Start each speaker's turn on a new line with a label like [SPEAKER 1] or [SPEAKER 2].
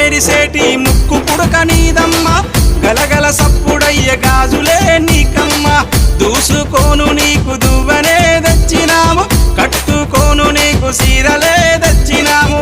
[SPEAKER 1] మెరిసేటి ముక్కు పుడక నీదమ్మ గలగల సప్పుడయ్య గాజులే నీకమ్మ దూసుకోను నీకు దువ్వనే తెచ్చినాము కట్టుకోను నీకు సీరలే తెచ్చినాము